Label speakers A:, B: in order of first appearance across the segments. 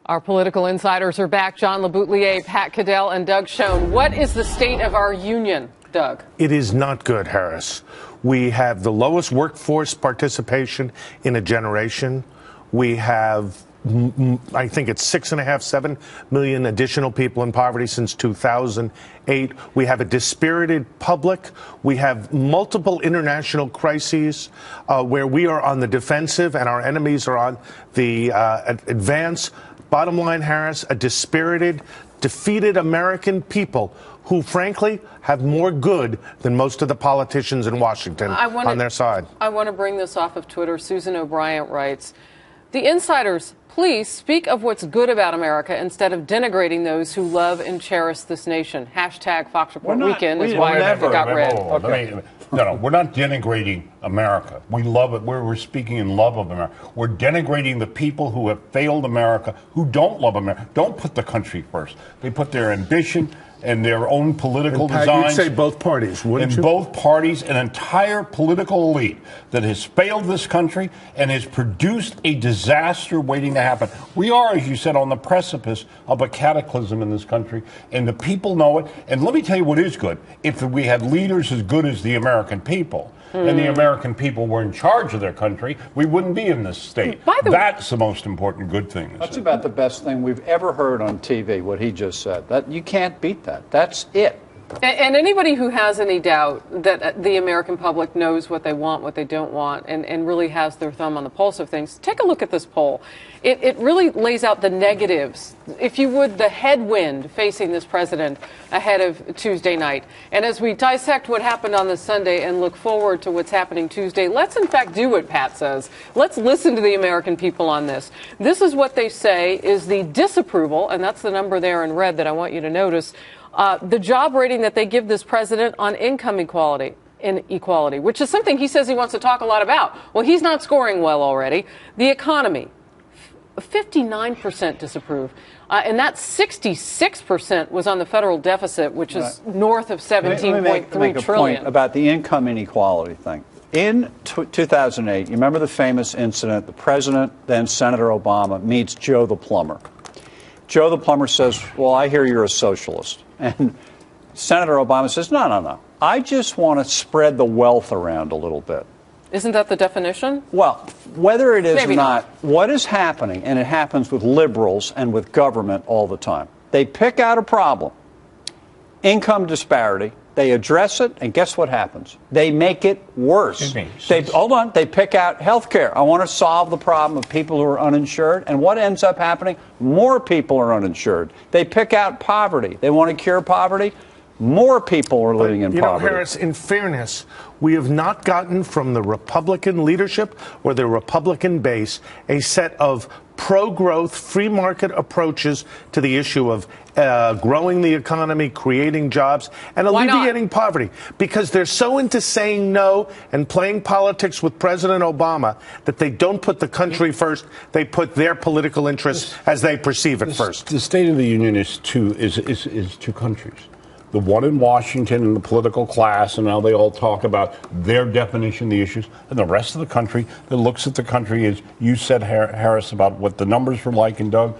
A: Our political insiders are back. John LeBoutelier, Pat Cadell, and Doug Schoen. What is the state of our union, Doug?
B: It is not good, Harris. We have the lowest workforce participation in a generation. We have, I think it's 6.5, 7 million additional people in poverty since 2008. We have a dispirited public. We have multiple international crises where we are on the defensive and our enemies are on the advance. Bottom line, Harris, a dispirited, defeated American people who, frankly, have more good than most of the politicians in Washington on their side.
A: I want to bring this off of Twitter. Susan O'Brien writes, "The insiders, please speak of what's good about America instead of denigrating those who love and cherish this nation." Hashtag Fox Report Weekend is why it got read.
C: No, we're not denigrating America. We love it. We're speaking in love of America. We're denigrating the people who have failed America, who don't love America, don't put the country first. They put their ambition and their own political designs.
B: You'd say both parties, wouldn't you?
C: In both parties, an entire political elite that has failed this country and has produced a disaster waiting to happen. We are, as you said, on the precipice of a cataclysm in this country, and the people know it. And let me tell you what is good. If we had leaders as good as the American people, and the American people were in charge of their country, we wouldn't be in this state. That's the most important good thing.
D: That's about the best thing we've ever heard on TV, what he just said. That you can't beat that. That's it.
A: And anybody who has any doubt that the American public knows what they want, what they don't want, and really has their thumb on the pulse of things, take a look at this poll. It really lays out the negatives, if you would, the headwind facing this president ahead of Tuesday night. And as we dissect what happened on this Sunday and look forward to what's happening Tuesday, let's in fact do what Pat says. Let's listen to the American people on this. This is what they say is the disapproval, and that's the number there in red that I want you to notice. The job rating that they give this president on income inequality, which is something he says he wants to talk a lot about. Well, he's not scoring well already. The economy, 59% disapprove. And that 66% was on the federal deficit, which is north of 17.3
D: make a
A: trillion.
D: point about the income inequality thing. In 2008, you remember the famous incident, the president, then Senator Obama, meets Joe the plumber. Joe the plumber says, well, I hear you're a socialist. And Senator Obama says, no. I just want to spread the wealth around a little bit.
A: Isn't that the definition?
D: Well, whether it is
A: Maybe
D: or not, what is happening, and it happens with liberals and with government all the time, they pick out a problem, income disparity, they address it, and guess what happens? They make it worse. They pick out health care. I want to solve the problem of people who are uninsured. And what ends up happening? More people are uninsured. They pick out poverty. They want to cure poverty. More people are living in poverty.
B: Harris, in fairness, we have not gotten from the Republican leadership or the Republican base a set of pro-growth, free market approaches to the issue of growing the economy, creating jobs, and alleviating poverty. Because they're so into saying no and playing politics with President Obama that they don't put the country first. They put their political interests as they perceive it first.
C: The State of the Union is two countries. The one in Washington and the political class, and now they all talk about their definition of the issues, and the rest of the country that looks at the country as you said, Harris, about what the numbers were like, and Doug,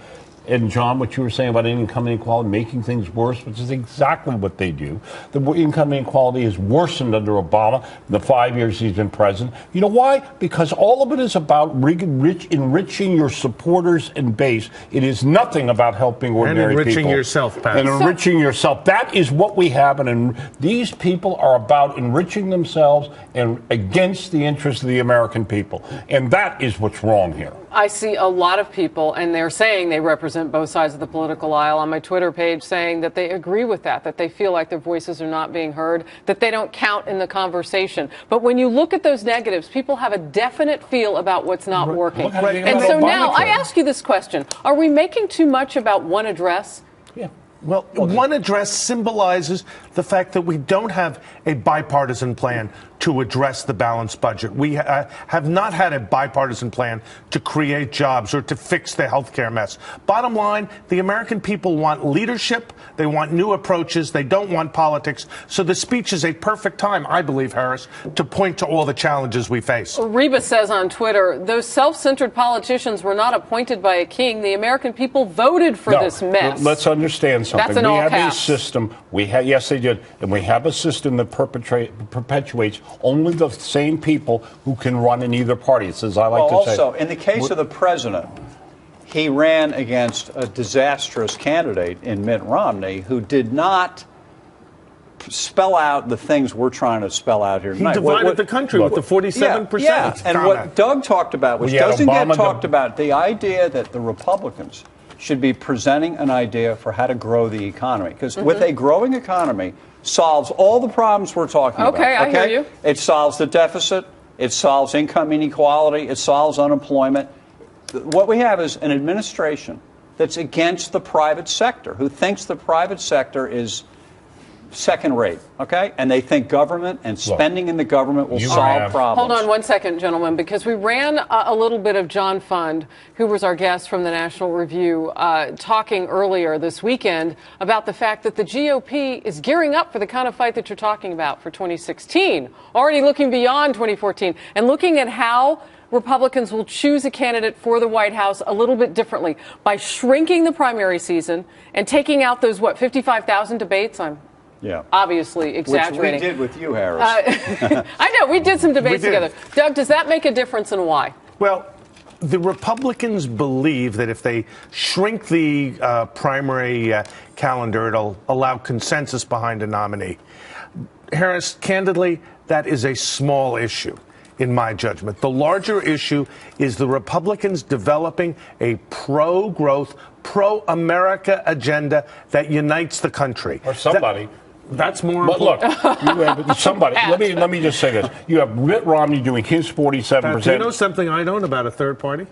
C: and John, what you were saying about income inequality, making things worse, which is exactly what they do. The income inequality has worsened under Obama in the 5 years he's been president. You know why? Because all of it is about enriching your supporters and base. It is nothing about helping ordinary people.
B: And enriching yourself, Pat.
C: And enriching yourself. That is what we have. And these people are about enriching themselves and against the interests of the American people. And that is what's wrong here.
A: I see a lot of people, and they're saying they represent both sides of the political aisle on my Twitter page, saying that they agree with that they feel like their voices are not being heard, that they don't count in the conversation. But when you look at those negatives, people have a definite feel about what's not working. And so now I ask you this question. Are we making too much about one address?
C: Yeah.
B: Well, one address symbolizes the fact that we don't have a bipartisan plan to address the balanced budget. We have not had a bipartisan plan to create jobs or to fix the health care mess. Bottom line, the American people want leadership. They want new approaches. They don't want politics. So the speech is a perfect time, I believe, Harris, to point to all the challenges we face.
A: Reba says on Twitter, those self-centered politicians were not appointed by a king. The American people voted for this mess.
C: Let's understand something.
A: That's in all caps.
C: A system. Yes, they did. And we have a system that perpetuates only the same people who can run in either party. It's as I like to say.
D: Also, in the case of the president, he ran against a disastrous candidate in Mitt Romney who did not spell out the things we're trying to spell out here tonight.
B: He divided the country with the 47%.
D: Yeah, and what Doug talked about, which doesn't get talked about, the idea that the Republicans should be presenting an idea for how to grow the economy. Because with a growing economy, solves all the problems we're talking about.
A: Okay, I hear you.
D: It solves the deficit. It solves income inequality. It solves unemployment. What we have is an administration that's against the private sector, who thinks the private sector is second rate, okay? And they think government and spending in the government will solve problems.
A: Hold on one second, gentlemen, because we ran a little bit of John Fund, who was our guest from the National Review, talking earlier this weekend about the fact that the GOP is gearing up for the kind of fight that you're talking about for 2016, already looking beyond 2014, and looking at how Republicans will choose a candidate for the White House a little bit differently by shrinking the primary season and taking out those, 55,000 debates? I'm obviously exaggerating.
D: Which we did with you, Harris.
A: I know, we did some debates together. Doug, does that make a difference, and why?
B: Well, the Republicans believe that if they shrink the primary calendar, it'll allow consensus behind a nominee. Harris, candidly, that is a small issue, in my judgment. The larger issue is the Republicans developing a pro-growth, pro-America agenda that unites the country.
C: Or somebody.
B: That's more
C: But
B: important.
C: look, you have somebody. let me just say this. You have Mitt Romney doing his 47%.
B: Do you know something I don't about a third party?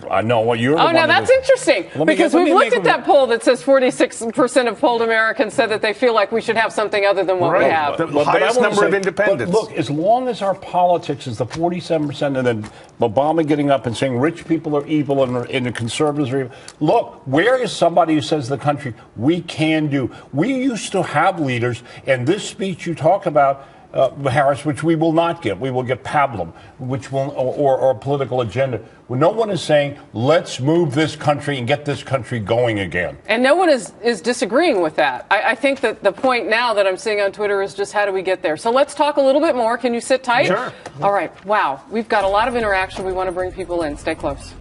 C: I know what you're.
A: Oh, now that's interesting, because we've looked at that poll that says 46% of polled Americans said that they feel like we should have something other than what we have.
B: The highest number of independents.
C: Look, as long as our politics is the 47%, and then Obama getting up and saying rich people are evil and the conservatives are evil. Look, where is somebody who says to the country, we can do? We used to have leaders, and this speech you talk about, Harris, which we will not get. We will get pablum, which will, or a political agenda. Well, no one is saying, let's move this country and get this country going again.
A: And no one is disagreeing with that. I think that the point now that I'm seeing on Twitter is just how do we get there? So let's talk a little bit more. Can you sit tight?
B: Sure.
A: All right. Wow. We've got a lot of interaction. We want to bring people in. Stay close.